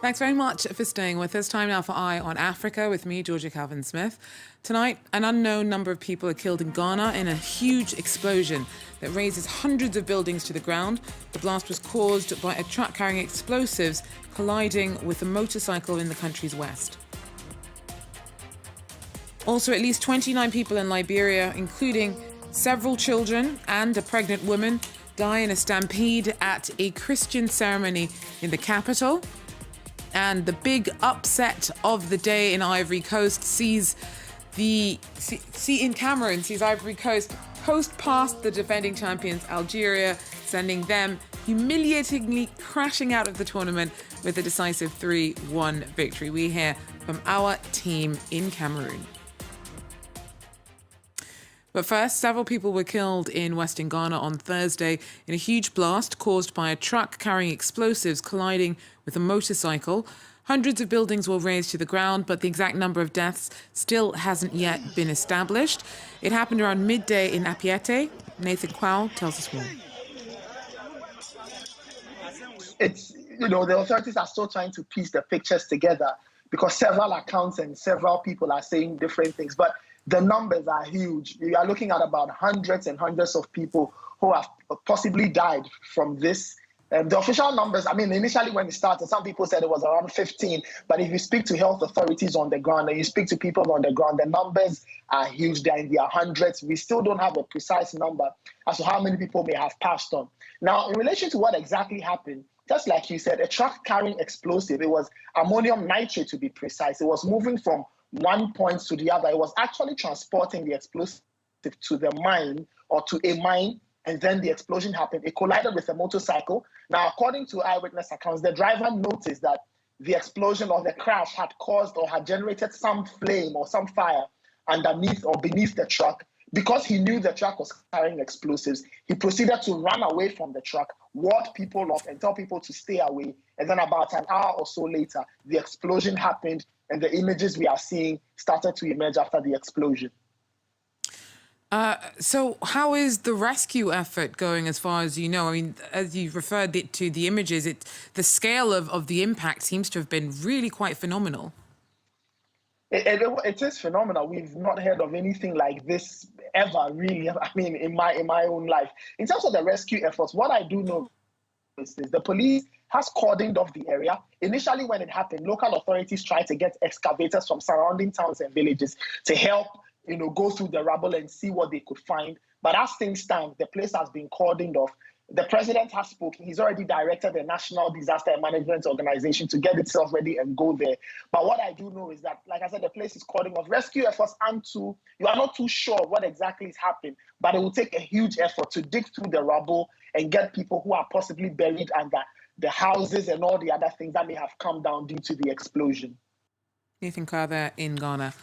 Thanks very much for staying with us. Time now for Eye on Africa with me, Georgia Calvin-Smith. Tonight, an unknown number of people are killed in Ghana in a huge explosion that razes hundreds of buildings to the ground. The blast was caused by a truck carrying explosives colliding with a motorcycle in the country's west. Also, at least 29 people in Liberia, including several children and a pregnant woman, die in a stampede at a Christian ceremony in the capital. And the big upset of the day in Ivory Coast sees Ivory Coast post past the defending champions Algeria, sending them humiliatingly crashing out of the tournament with a decisive 3-1 victory. We hear from our team in Cameroon. But first, several people were killed in Western Ghana on Thursday in a huge blast caused by a truck carrying explosives colliding with a motorcycle. Hundreds of buildings were razed to the ground, but the exact number of deaths still hasn't yet been established. It happened around midday in Apiete. Nathan Kwao tells us more. The authorities are still trying to piece the pictures together because several accounts and several people are saying different things. But the numbers are huge. We are looking at about hundreds and hundreds of people who have possibly died from this. The official numbers, initially when it started, some people said it was around 15. But if you speak to health authorities on the ground and you speak to people on the ground, the numbers are huge. They're in their hundreds. We still don't have a precise number as to how many people may have passed on. Now, in relation to what exactly happened, just like you said, a truck carrying explosive, it was ammonium nitrate to be precise. It was moving from one point to the other. It was actually transporting the explosive to the mine or to a mine, and then the explosion happened. It collided with a motorcycle. Now, according to eyewitness accounts, the driver noticed that the explosion or the crash had caused or had generated some flame or some fire underneath or beneath the truck. Because he knew the truck was carrying explosives, he proceeded to run away from the truck, ward people off, and tell people to stay away. And then about an hour or so later, the explosion happened, and the images we are seeing started to emerge after the explosion. So how is the rescue effort going as far as you know? As you referred to the images, the scale of the impact seems to have been really quite phenomenal. It is phenomenal. We've not heard of anything like this ever, really. In my own life. In terms of the rescue efforts, what I do know is the police has cordoned off the area. Initially, when it happened, local authorities tried to get excavators from surrounding towns and villages to help, go through the rubble and see what they could find. But as things stand, the place has been cordoned off. The president has spoken. He's already directed the National Disaster Management Organization to get itself ready and go there. But what I do know is that, like I said, the place is cordoned off. Rescue efforts you are not too sure what exactly is happening, but it will take a huge effort to dig through the rubble and get people who are possibly buried under the houses and all the other things that may have come down due to the explosion. Nathan Kwao there in Ghana.